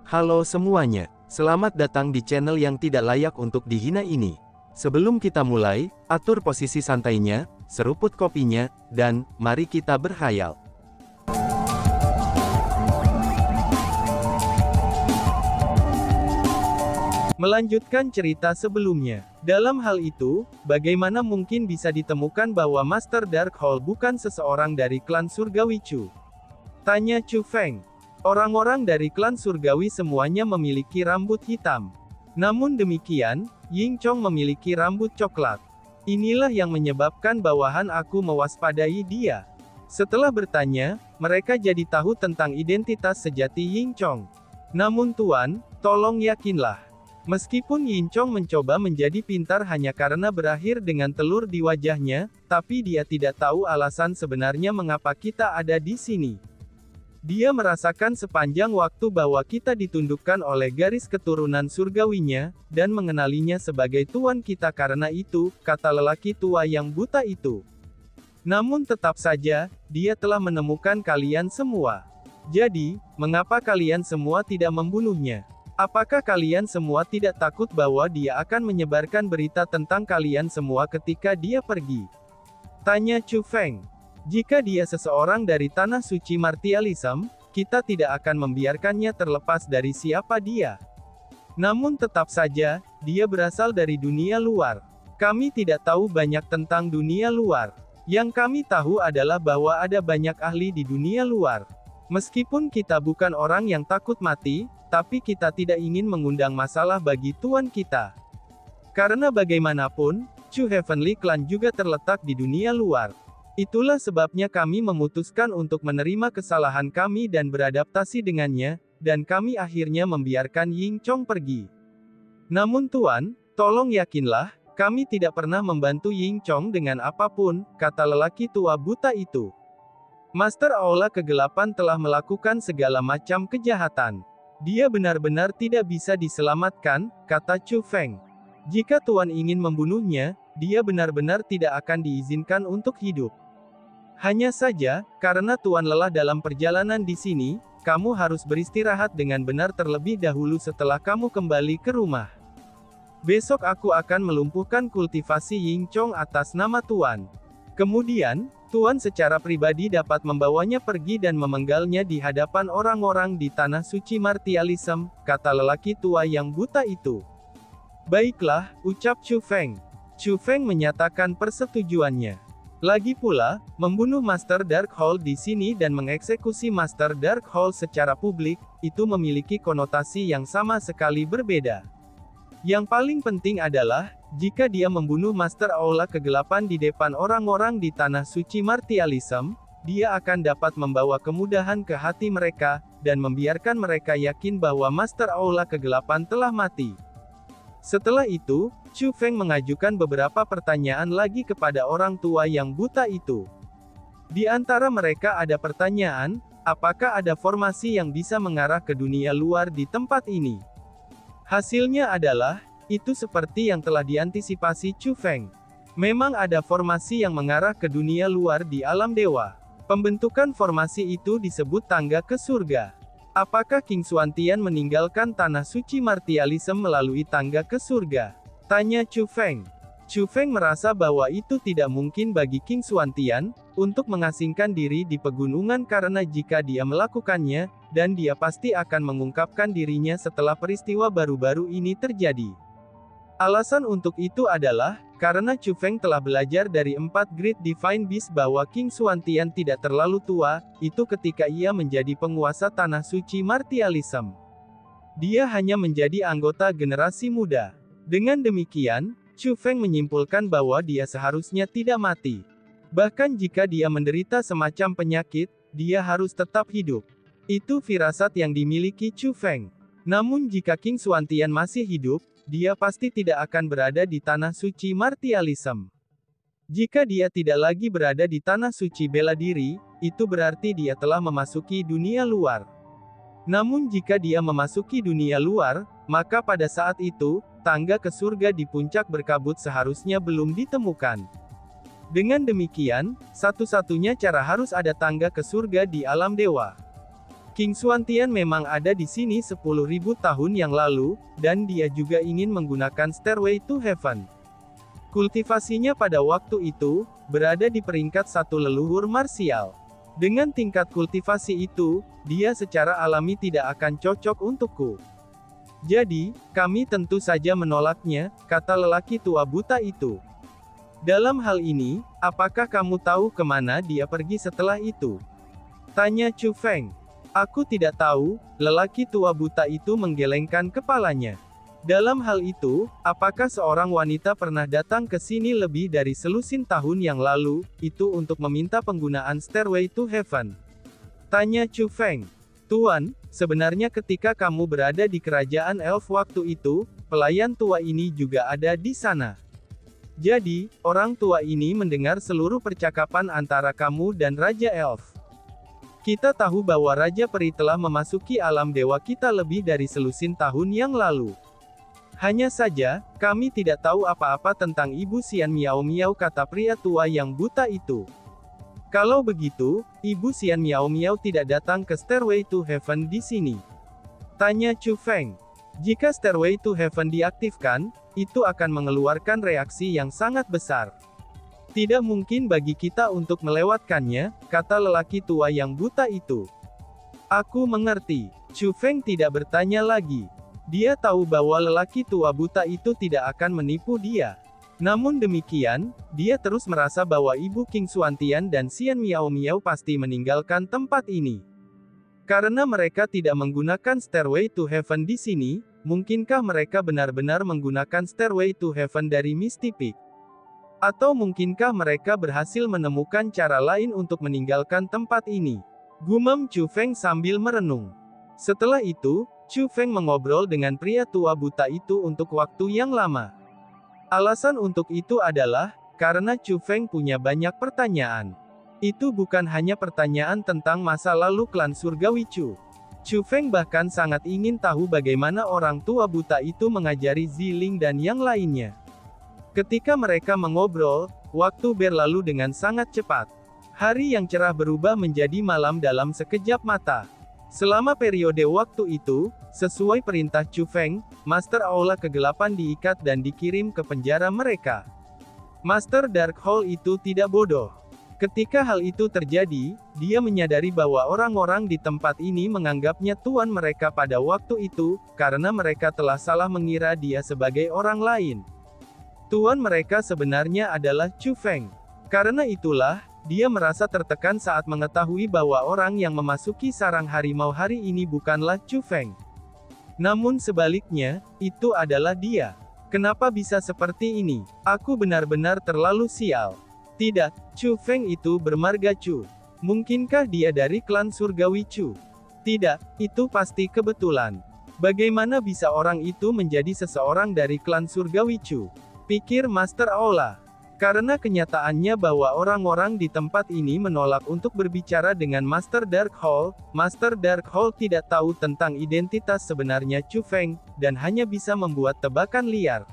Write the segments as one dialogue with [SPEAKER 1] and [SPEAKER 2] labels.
[SPEAKER 1] Halo semuanya, selamat datang di channel yang tidak layak untuk dihina ini. Sebelum kita mulai, atur posisi santainya, seruput kopinya, dan mari kita berkhayal. Melanjutkan cerita sebelumnya. Dalam hal itu, bagaimana mungkin bisa ditemukan bahwa Master Darkhold bukan seseorang dari klan Surgawi Chu? Tanya Chu Feng. Orang-orang dari klan Surgawi semuanya memiliki rambut hitam. Namun demikian, Ying Chong memiliki rambut coklat. Inilah yang menyebabkan bawahan aku mewaspadai dia. Setelah bertanya, mereka jadi tahu tentang identitas sejati Ying Chong. Namun Tuan, tolong yakinlah. Meskipun Ying Chong mencoba menjadi pintar hanya karena berakhir dengan telur di wajahnya, tapi dia tidak tahu alasan sebenarnya mengapa kita ada di sini. Dia merasakan sepanjang waktu bahwa kita ditundukkan oleh garis keturunan surgawinya, dan mengenalinya sebagai tuan kita karena itu, kata lelaki tua yang buta itu. Namun tetap saja, dia telah menemukan kalian semua. Jadi, mengapa kalian semua tidak membunuhnya? Apakah kalian semua tidak takut bahwa dia akan menyebarkan berita tentang kalian semua ketika dia pergi? Tanya Chu Feng. Jika dia seseorang dari tanah suci martialism, kita tidak akan membiarkannya terlepas dari siapa dia. Namun tetap saja, dia berasal dari dunia luar. Kami tidak tahu banyak tentang dunia luar. Yang kami tahu adalah bahwa ada banyak ahli di dunia luar. Meskipun kita bukan orang yang takut mati, tapi kita tidak ingin mengundang masalah bagi tuan kita. Karena bagaimanapun, Chu Heavenly Clan juga terletak di dunia luar. Itulah sebabnya kami memutuskan untuk menerima kesalahan kami dan beradaptasi dengannya, dan kami akhirnya membiarkan Ying Chong pergi. Namun Tuan, tolong yakinlah, kami tidak pernah membantu Ying Chong dengan apapun, kata lelaki tua buta itu. Master Aula Kegelapan telah melakukan segala macam kejahatan. Dia benar-benar tidak bisa diselamatkan, kata Chu Feng. Jika Tuan ingin membunuhnya, dia benar-benar tidak akan diizinkan untuk hidup. Hanya saja, karena Tuan lelah dalam perjalanan di sini, kamu harus beristirahat dengan benar terlebih dahulu setelah kamu kembali ke rumah. Besok aku akan melumpuhkan kultivasi Ying Chong atas nama Tuan. Kemudian, Tuan secara pribadi dapat membawanya pergi dan memenggalnya di hadapan orang-orang di tanah suci martialism, kata lelaki tua yang buta itu. Baiklah, ucap Chu Feng. Chu Feng menyatakan persetujuannya. Lagi pula, membunuh Master Darkhold di sini dan mengeksekusi Master Darkhold secara publik, itu memiliki konotasi yang sama sekali berbeda. Yang paling penting adalah, jika dia membunuh Master Aula Kegelapan di depan orang-orang di tanah suci martialism, dia akan dapat membawa kemudahan ke hati mereka, dan membiarkan mereka yakin bahwa Master Aula Kegelapan telah mati. Setelah itu, Chu Feng mengajukan beberapa pertanyaan lagi kepada orang tua yang buta itu. Di antara mereka ada pertanyaan, apakah ada formasi yang bisa mengarah ke dunia luar di tempat ini? Hasilnya adalah, itu seperti yang telah diantisipasi Chu Feng. Memang ada formasi yang mengarah ke dunia luar di alam dewa. Pembentukan formasi itu disebut tangga ke surga. Apakah King Xuantian meninggalkan tanah suci martialism melalui tangga ke surga? Tanya Chu Feng. Chu Feng merasa bahwa itu tidak mungkin bagi King Xuantian untuk mengasingkan diri di pegunungan karena jika dia melakukannya, dan dia pasti akan mengungkapkan dirinya setelah peristiwa baru-baru ini terjadi. Alasan untuk itu adalah, karena Chu Feng telah belajar dari 4 Great Divine Beast bahwa King Xuantian tidak terlalu tua, itu ketika ia menjadi penguasa tanah suci martialism. Dia hanya menjadi anggota generasi muda. Dengan demikian, Chu Feng menyimpulkan bahwa dia seharusnya tidak mati. Bahkan jika dia menderita semacam penyakit, dia harus tetap hidup. Itu firasat yang dimiliki Chu Feng. Namun jika King Xuantian masih hidup, dia pasti tidak akan berada di tanah suci martialism. Jika dia tidak lagi berada di tanah suci bela diri, itu berarti dia telah memasuki dunia luar. Namun jika dia memasuki dunia luar, maka pada saat itu, tangga ke surga di puncak berkabut seharusnya belum ditemukan. Dengan demikian, satu-satunya cara harus ada tangga ke surga di alam dewa. King Xuantian memang ada di sini 10.000 tahun yang lalu, dan dia juga ingin menggunakan Stairway to Heaven. Kultivasinya pada waktu itu, berada di peringkat 1 leluhur marsial. Dengan tingkat kultivasi itu, dia secara alami tidak akan cocok untukku. Jadi, kami tentu saja menolaknya, kata lelaki tua buta itu. Dalam hal ini, apakah kamu tahu kemana dia pergi setelah itu? Tanya Chu Feng. Aku tidak tahu, lelaki tua buta itu menggelengkan kepalanya. Dalam hal itu, apakah seorang wanita pernah datang ke sini lebih dari selusin tahun yang lalu, itu untuk meminta penggunaan Stairway to Heaven? Tanya Chu Feng. Tuan, sebenarnya ketika kamu berada di kerajaan elf waktu itu, pelayan tua ini juga ada di sana. Jadi, orang tua ini mendengar seluruh percakapan antara kamu dan Raja Elf. Kita tahu bahwa Raja Peri telah memasuki alam dewa kita lebih dari selusin tahun yang lalu. Hanya saja, kami tidak tahu apa-apa tentang Ibu Xian Miao Miao, kata pria tua yang buta itu. Kalau begitu, Ibu Xian Miao Miao tidak datang ke Stairway to Heaven di sini. Tanya Chu Feng. Jika Stairway to Heaven diaktifkan, itu akan mengeluarkan reaksi yang sangat besar. Tidak mungkin bagi kita untuk melewatkannya, kata lelaki tua yang buta itu. Aku mengerti. Chu Feng tidak bertanya lagi. Dia tahu bahwa lelaki tua buta itu tidak akan menipu dia. Namun demikian, dia terus merasa bahwa Ibu King Xuantian dan Xian Miao Miao pasti meninggalkan tempat ini. Karena mereka tidak menggunakan Stairway to Heaven di sini, mungkinkah mereka benar-benar menggunakan Stairway to Heaven dari Misty Peak? Atau mungkinkah mereka berhasil menemukan cara lain untuk meninggalkan tempat ini? Gumam Chu Feng sambil merenung. Setelah itu, Chu Feng mengobrol dengan pria tua buta itu untuk waktu yang lama. Alasan untuk itu adalah, karena Chu Feng punya banyak pertanyaan. Itu bukan hanya pertanyaan tentang masa lalu klan Surgawi Chu. Chu Feng bahkan sangat ingin tahu bagaimana orang tua buta itu mengajari Ziling dan yang lainnya. Ketika mereka mengobrol, waktu berlalu dengan sangat cepat. Hari yang cerah berubah menjadi malam dalam sekejap mata. Selama periode waktu itu, sesuai perintah Chu Feng, Master Aula Kegelapan diikat dan dikirim ke penjara mereka. Master Dark Hall itu tidak bodoh. Ketika hal itu terjadi, dia menyadari bahwa orang-orang di tempat ini menganggapnya tuan mereka pada waktu itu, karena mereka telah salah mengira dia sebagai orang lain. Tuan mereka sebenarnya adalah Chu Feng. Karena itulah, dia merasa tertekan saat mengetahui bahwa orang yang memasuki sarang harimau hari ini bukanlah Chu Feng. Namun sebaliknya, itu adalah dia. Kenapa bisa seperti ini? Aku benar-benar terlalu sial. Tidak, Chu Feng itu bermarga Chu. Mungkinkah dia dari klan Surgawi Chu? Tidak, itu pasti kebetulan. Bagaimana bisa orang itu menjadi seseorang dari klan Surgawi Chu? Pikir Master Aula. Karena kenyataannya bahwa orang-orang di tempat ini menolak untuk berbicara dengan Master Dark Hall tidak tahu tentang identitas sebenarnya Chu Feng, dan hanya bisa membuat tebakan liar.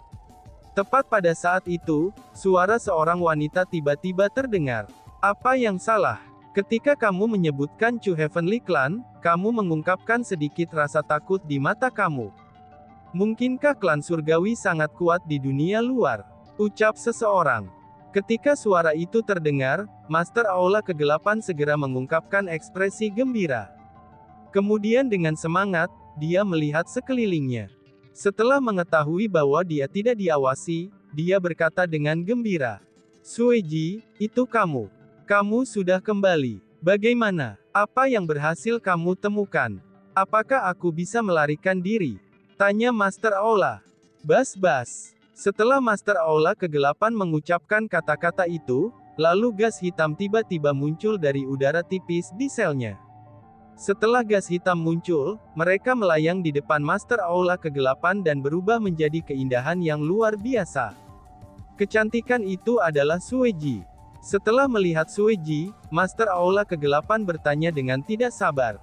[SPEAKER 1] Tepat pada saat itu, suara seorang wanita tiba-tiba terdengar. Apa yang salah? Ketika kamu menyebutkan Chu Heavenly Clan, kamu mengungkapkan sedikit rasa takut di mata kamu. Mungkinkah klan surgawi sangat kuat di dunia luar? Ucap seseorang. Ketika suara itu terdengar, Master Aula Kegelapan segera mengungkapkan ekspresi gembira. Kemudian dengan semangat, dia melihat sekelilingnya. Setelah mengetahui bahwa dia tidak diawasi, dia berkata dengan gembira. Sueji, itu kamu. Kamu sudah kembali. Bagaimana? Apa yang berhasil kamu temukan? Apakah aku bisa melarikan diri? Tanya Master Aula. Bas-bas. Setelah Master Aula Kegelapan mengucapkan kata-kata itu, lalu gas hitam tiba-tiba muncul dari udara tipis di selnya. Setelah gas hitam muncul, mereka melayang di depan Master Aula Kegelapan dan berubah menjadi keindahan yang luar biasa. Kecantikan itu adalah Sueji. Setelah melihat Sueji, Master Aula Kegelapan bertanya dengan tidak sabar.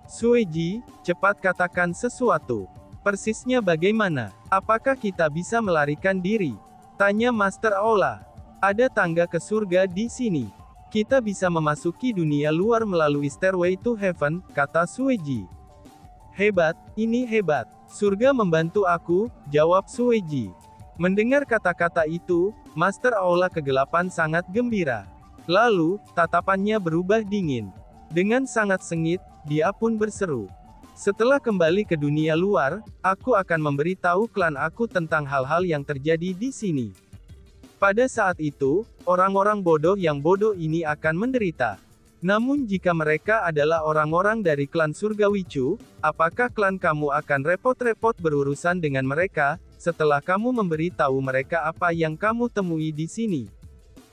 [SPEAKER 1] Sueji, cepat katakan sesuatu. Persisnya bagaimana? Apakah kita bisa melarikan diri? Tanya Master Aula. Ada tangga ke surga di sini. Kita bisa memasuki dunia luar melalui Stairway to Heaven, kata Sueji. Hebat, ini hebat. Surga membantu aku, jawab Sueji. Mendengar kata-kata itu, Master Aula Kegelapan sangat gembira. Lalu, tatapannya berubah dingin. Dengan sangat sengit, dia pun berseru. Setelah kembali ke dunia luar, aku akan memberitahu klan aku tentang hal-hal yang terjadi di sini. Pada saat itu, orang-orang bodoh yang bodoh ini akan menderita. Namun jika mereka adalah orang-orang dari klan Surgawi Chu, apakah klan kamu akan repot-repot berurusan dengan mereka, setelah kamu memberitahu mereka apa yang kamu temui di sini?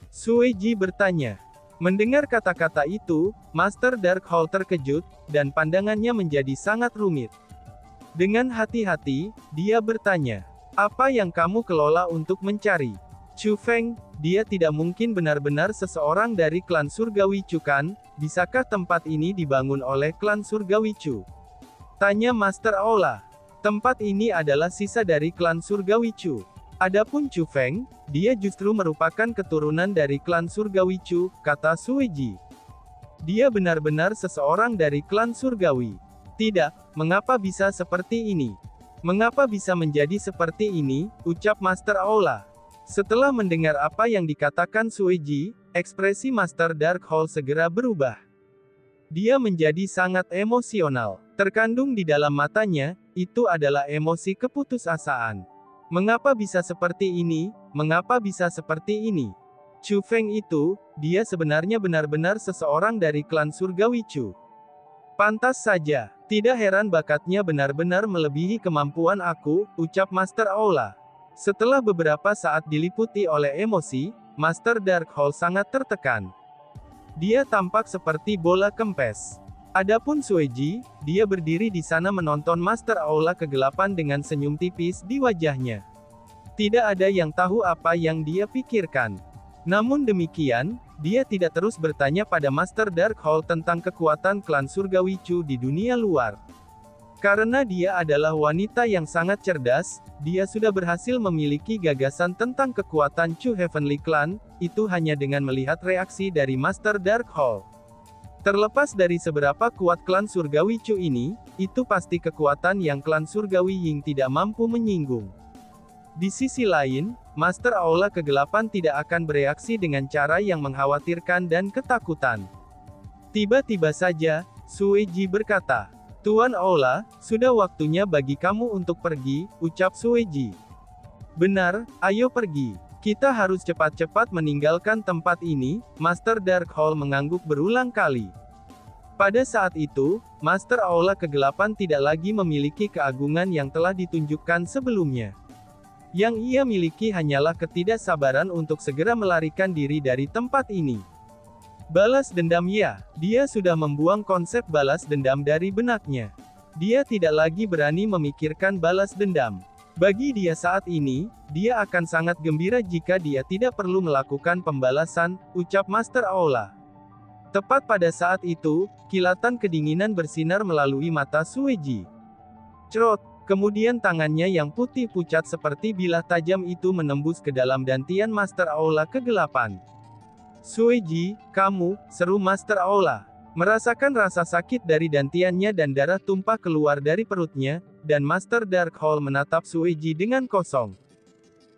[SPEAKER 1] Sueji bertanya. Mendengar kata-kata itu, Master Darkhold terkejut, dan pandangannya menjadi sangat rumit. Dengan hati-hati, dia bertanya, apa yang kamu kelola untuk mencari? Chu Feng, dia tidak mungkin benar-benar seseorang dari klan Surgawi Chu kan? Bisakah tempat ini dibangun oleh klan Surgawi Chu? Tanya Master Aula. Tempat ini adalah sisa dari klan Surgawi Chu. Adapun Chu Feng, dia justru merupakan keturunan dari klan Surgawi Chu, kata Sueji. Dia benar-benar seseorang dari klan Surgawi. Tidak, mengapa bisa seperti ini? Mengapa bisa menjadi seperti ini, ucap Master Aula. Setelah mendengar apa yang dikatakan Sueji, ekspresi Master Darkhold segera berubah. Dia menjadi sangat emosional. Terkandung di dalam matanya, itu adalah emosi keputusasaan. Mengapa bisa seperti ini? Mengapa bisa seperti ini? Chu Feng itu, dia sebenarnya benar-benar seseorang dari klan Surgawi Chu. Pantas saja, tidak heran bakatnya benar-benar melebihi kemampuan aku, ucap Master Aula. Setelah beberapa saat diliputi oleh emosi, Master Darkhold sangat tertekan. Dia tampak seperti bola kempes. Adapun Sueji, dia berdiri di sana menonton Master Aula Kegelapan dengan senyum tipis di wajahnya. Tidak ada yang tahu apa yang dia pikirkan. Namun demikian, dia tidak terus bertanya pada Master Darkhold tentang kekuatan klan Surgawi Chu di dunia luar. Karena dia adalah wanita yang sangat cerdas, dia sudah berhasil memiliki gagasan tentang kekuatan Chu Heavenly Clan, itu hanya dengan melihat reaksi dari Master Darkhold. Terlepas dari seberapa kuat klan Surgawi Chu ini, itu pasti kekuatan yang klan Surgawi Ying tidak mampu menyinggung. Di sisi lain, Master Aula Kegelapan tidak akan bereaksi dengan cara yang mengkhawatirkan dan ketakutan. Tiba-tiba saja, Sueji berkata, Tuan Aula, sudah waktunya bagi kamu untuk pergi, ucap Sueji. Benar, ayo pergi. Kita harus cepat-cepat meninggalkan tempat ini, Master Darkhold mengangguk berulang kali. Pada saat itu, Master Aula Kegelapan tidak lagi memiliki keagungan yang telah ditunjukkan sebelumnya. Yang ia miliki hanyalah ketidaksabaran untuk segera melarikan diri dari tempat ini. Balas dendam ya, dia sudah membuang konsep balas dendam dari benaknya. Dia tidak lagi berani memikirkan balas dendam. Bagi dia saat ini, dia akan sangat gembira jika dia tidak perlu melakukan pembalasan, ucap Master Aula. Tepat pada saat itu, kilatan kedinginan bersinar melalui mata Sueji. Cerot, kemudian tangannya yang putih pucat seperti bilah tajam itu menembus ke dalam dantian Master Aula Kegelapan. Sueji, kamu, seru Master Aula. Merasakan rasa sakit dari dantiannya dan darah tumpah keluar dari perutnya, dan Master Darkhold menatap Sueji dengan kosong.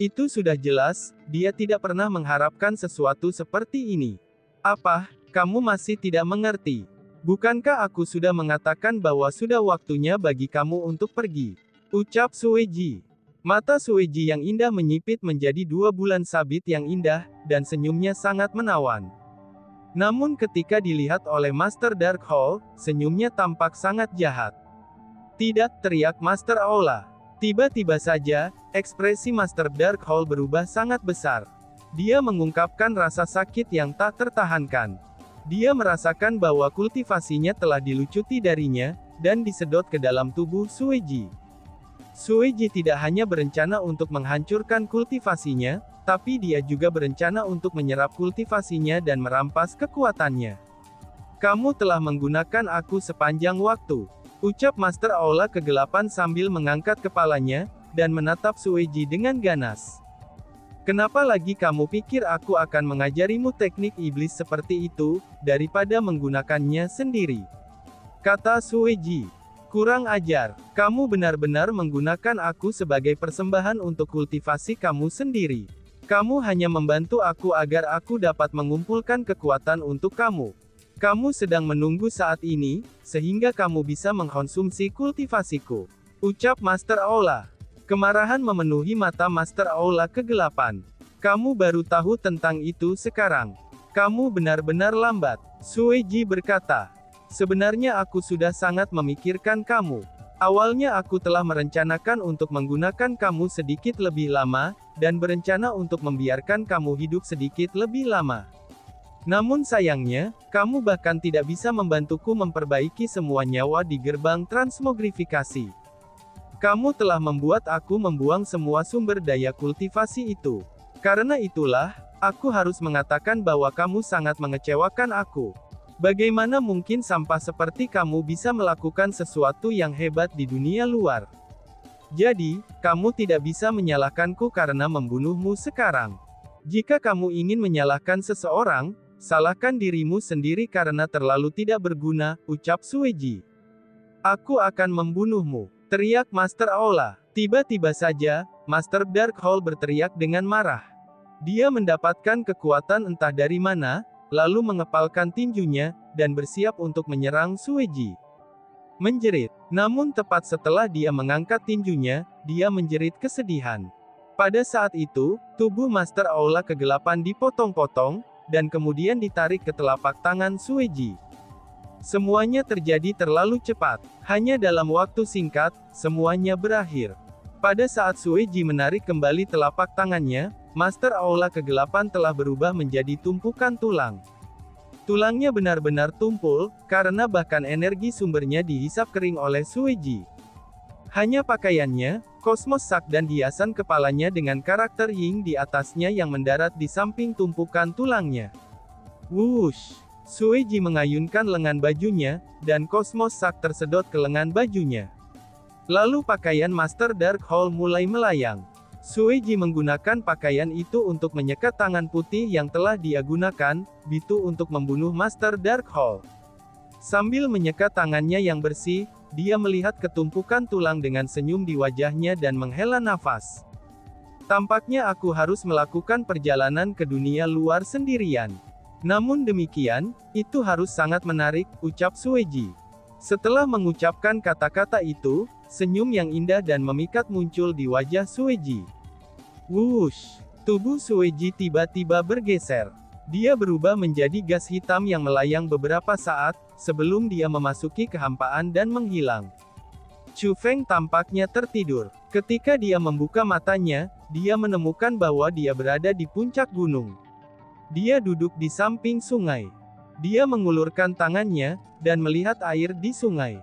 [SPEAKER 1] Itu sudah jelas, dia tidak pernah mengharapkan sesuatu seperti ini. Apa, kamu masih tidak mengerti? Bukankah aku sudah mengatakan bahwa sudah waktunya bagi kamu untuk pergi? Ucap Sueji. Mata Sueji yang indah menyipit menjadi 2 bulan sabit yang indah, dan senyumnya sangat menawan. Namun ketika dilihat oleh Master Darkhold, senyumnya tampak sangat jahat. Tidak, teriak Master Aula. Tiba-tiba saja, ekspresi Master Darkhold berubah sangat besar. Dia mengungkapkan rasa sakit yang tak tertahankan. Dia merasakan bahwa kultivasinya telah dilucuti darinya, dan disedot ke dalam tubuh Sueji. Sueji tidak hanya berencana untuk menghancurkan kultivasinya, tapi dia juga berencana untuk menyerap kultivasinya dan merampas kekuatannya. Kamu telah menggunakan aku sepanjang waktu, ucap Master Aula Kegelapan sambil mengangkat kepalanya, dan menatap Sueji dengan ganas. Kenapa lagi kamu pikir aku akan mengajarimu teknik iblis seperti itu, daripada menggunakannya sendiri? Kata Sueji. Kurang ajar, kamu benar-benar menggunakan aku sebagai persembahan untuk kultivasi kamu sendiri. Kamu hanya membantu aku agar aku dapat mengumpulkan kekuatan untuk kamu. Kamu sedang menunggu saat ini, sehingga kamu bisa mengkonsumsi kultivasiku. Ucap Master Aula. Kemarahan memenuhi mata Master Aula kegelapan. Kamu baru tahu tentang itu sekarang. Kamu benar-benar lambat. Sueji berkata. Sebenarnya aku sudah sangat memikirkan kamu. Awalnya aku telah merencanakan untuk menggunakan kamu sedikit lebih lama, dan berencana untuk membiarkan kamu hidup sedikit lebih lama. Namun sayangnya, kamu bahkan tidak bisa membantuku memperbaiki semua nyawa di gerbang transmogrifikasi. Kamu telah membuat aku membuang semua sumber daya kultivasi itu. Karena itulah, aku harus mengatakan bahwa kamu sangat mengecewakan aku. Bagaimana mungkin sampah seperti kamu bisa melakukan sesuatu yang hebat di dunia luar? Jadi, kamu tidak bisa menyalahkanku karena membunuhmu sekarang. Jika kamu ingin menyalahkan seseorang, salahkan dirimu sendiri karena terlalu tidak berguna, ucap Sueji. Aku akan membunuhmu, teriak Master Aula. Tiba-tiba saja, Master Darkhold berteriak dengan marah. Dia mendapatkan kekuatan entah dari mana, lalu mengepalkan tinjunya, dan bersiap untuk menyerang Sueji. Menjerit. Namun tepat setelah dia mengangkat tinjunya, dia menjerit kesedihan. Pada saat itu, tubuh Master Aula kegelapan dipotong-potong, dan kemudian ditarik ke telapak tangan Sueji. Semuanya terjadi terlalu cepat. Hanya dalam waktu singkat, semuanya berakhir. Pada saat Sueji menarik kembali telapak tangannya, Master Aula kegelapan telah berubah menjadi tumpukan tulang. Tulangnya benar-benar tumpul, karena bahkan energi sumbernya dihisap kering oleh Sueji. Hanya pakaiannya, kosmos sak dan hiasan kepalanya dengan karakter Ying di atasnya yang mendarat di samping tumpukan tulangnya. Wush! Sueji mengayunkan lengan bajunya, dan kosmos sak tersedot ke lengan bajunya. Lalu pakaian Master Darkhold mulai melayang. Sueji menggunakan pakaian itu untuk menyekat tangan putih yang telah dia gunakan, bitu untuk membunuh Master Darkhold. Sambil menyekat tangannya yang bersih, dia melihat ketumpukan tulang dengan senyum di wajahnya dan menghela nafas. Tampaknya aku harus melakukan perjalanan ke dunia luar sendirian. Namun demikian, itu harus sangat menarik, ucap Sueji. Setelah mengucapkan kata-kata itu, senyum yang indah dan memikat muncul di wajah Sueji. Wush! Tubuh Sueji tiba-tiba bergeser. Dia berubah menjadi gas hitam yang melayang beberapa saat, sebelum dia memasuki kehampaan dan menghilang. Chu Feng tampaknya tertidur. Ketika dia membuka matanya, dia menemukan bahwa dia berada di puncak gunung. Dia duduk di samping sungai. Dia mengulurkan tangannya, dan melihat air di sungai.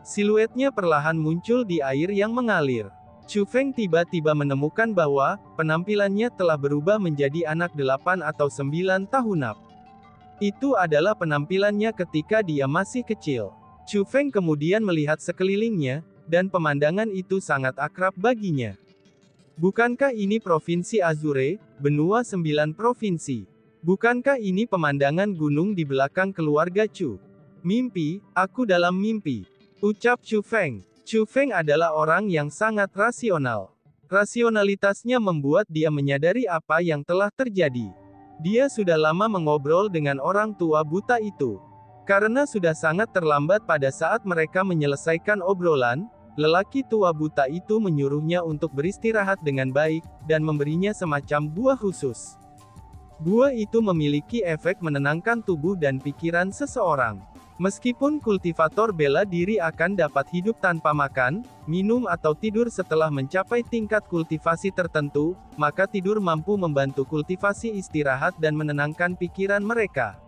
[SPEAKER 1] Siluetnya perlahan muncul di air yang mengalir. Chu Feng tiba-tiba menemukan bahwa, penampilannya telah berubah menjadi anak 8 atau 9 tahunan. Itu adalah penampilannya ketika dia masih kecil. Chu Feng kemudian melihat sekelilingnya, dan pemandangan itu sangat akrab baginya. Bukankah ini Provinsi Azure, benua 9 provinsi? Bukankah ini pemandangan gunung di belakang keluarga Chu? Mimpi, aku dalam mimpi. Ucap Chu Feng. Chu Feng adalah orang yang sangat rasional. Rasionalitasnya membuat dia menyadari apa yang telah terjadi. Dia sudah lama mengobrol dengan orang tua buta itu. Karena sudah sangat terlambat pada saat mereka menyelesaikan obrolan, lelaki tua buta itu menyuruhnya untuk beristirahat dengan baik, dan memberinya semacam buah khusus. Buah itu memiliki efek menenangkan tubuh dan pikiran seseorang. Meskipun kultivator bela diri akan dapat hidup tanpa makan, minum atau tidur setelah mencapai tingkat kultivasi tertentu, maka tidur mampu membantu kultivasi istirahat dan menenangkan pikiran mereka.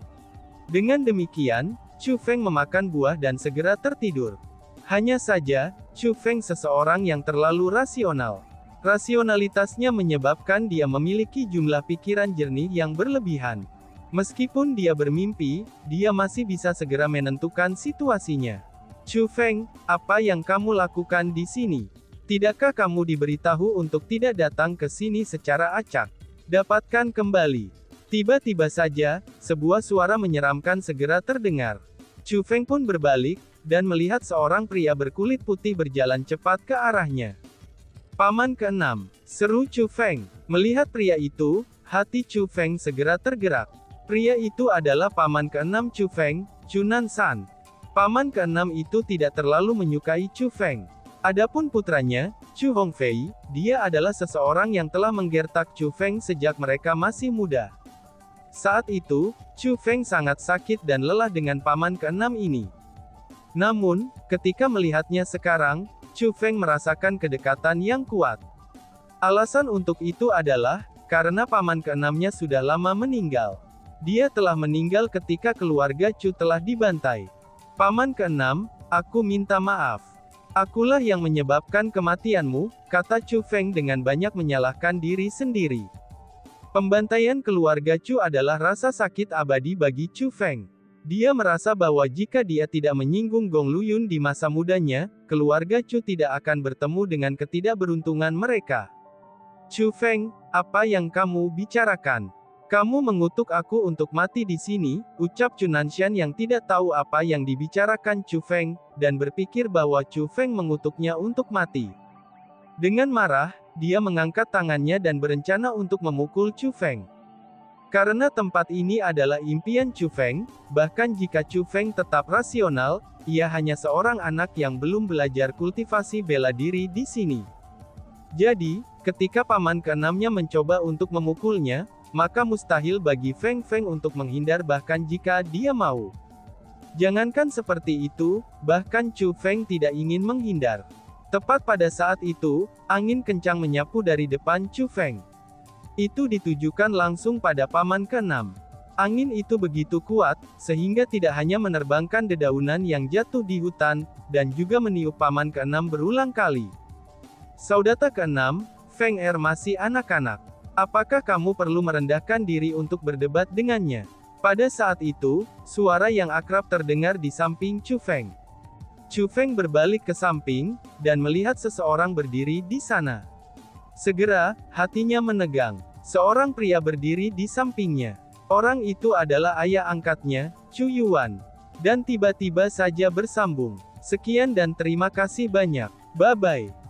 [SPEAKER 1] Dengan demikian, Chu Feng memakan buah dan segera tertidur. Hanya saja, Chu Feng seseorang yang terlalu rasional. Rasionalitasnya menyebabkan dia memiliki jumlah pikiran jernih yang berlebihan. Meskipun dia bermimpi, dia masih bisa segera menentukan situasinya. Chu Feng, apa yang kamu lakukan di sini? Tidakkah kamu diberitahu untuk tidak datang ke sini secara acak? Dapatkan kembali. Tiba-tiba saja, sebuah suara menyeramkan segera terdengar. Chu Feng pun berbalik, dan melihat seorang pria berkulit putih berjalan cepat ke arahnya. Paman ke-6, seru Chu Feng. Melihat pria itu, hati Chu Feng segera tergerak. Pria itu adalah paman ke-6 Chu Feng, Chunan San. Paman ke-6 itu tidak terlalu menyukai Chu Feng. Adapun putranya, Chu Hongfei, dia adalah seseorang yang telah menggertak Chu Feng sejak mereka masih muda. Saat itu, Chu Feng sangat sakit dan lelah dengan paman ke-6 ini. Namun, ketika melihatnya sekarang, Chu Feng merasakan kedekatan yang kuat. Alasan untuk itu adalah, karena paman ke-6-nya sudah lama meninggal. Dia telah meninggal ketika keluarga Chu telah dibantai. Paman ke-6, aku minta maaf. Akulah yang menyebabkan kematianmu, kata Chu Feng dengan banyak menyalahkan diri sendiri. Pembantaian keluarga Chu adalah rasa sakit abadi bagi Chu Feng. Dia merasa bahwa jika dia tidak menyinggung Gong Luyun di masa mudanya, keluarga Chu tidak akan bertemu dengan ketidakberuntungan mereka. Chu Feng, apa yang kamu bicarakan? Kamu mengutuk aku untuk mati di sini, ucap Chunanshan yang tidak tahu apa yang dibicarakan Chu Feng, dan berpikir bahwa Chu Feng mengutuknya untuk mati. Dengan marah, dia mengangkat tangannya dan berencana untuk memukul Chu Feng. Karena tempat ini adalah impian Chu Feng, bahkan jika Chu Feng tetap rasional, ia hanya seorang anak yang belum belajar kultivasi bela diri di sini. Jadi, ketika paman ke-6-nya mencoba untuk memukulnya, maka mustahil bagi Feng Feng untuk menghindar bahkan jika dia mau. Jangankan seperti itu, bahkan Chu Feng tidak ingin menghindar. Tepat pada saat itu, angin kencang menyapu dari depan Chu Feng. Itu ditujukan langsung pada paman ke-6. Angin itu begitu kuat, sehingga tidak hanya menerbangkan dedaunan yang jatuh di hutan, dan juga meniup paman ke-6 berulang kali. Saudara ke-6, Feng Er masih anak-anak. Apakah kamu perlu merendahkan diri untuk berdebat dengannya? Pada saat itu, suara yang akrab terdengar di samping Chu Feng. Chu Feng berbalik ke samping, dan melihat seseorang berdiri di sana. Segera, hatinya menegang. Seorang pria berdiri di sampingnya. Orang itu adalah ayah angkatnya, Chu Yuan. Dan tiba-tiba saja bersambung. Sekian dan terima kasih banyak. Bye-bye.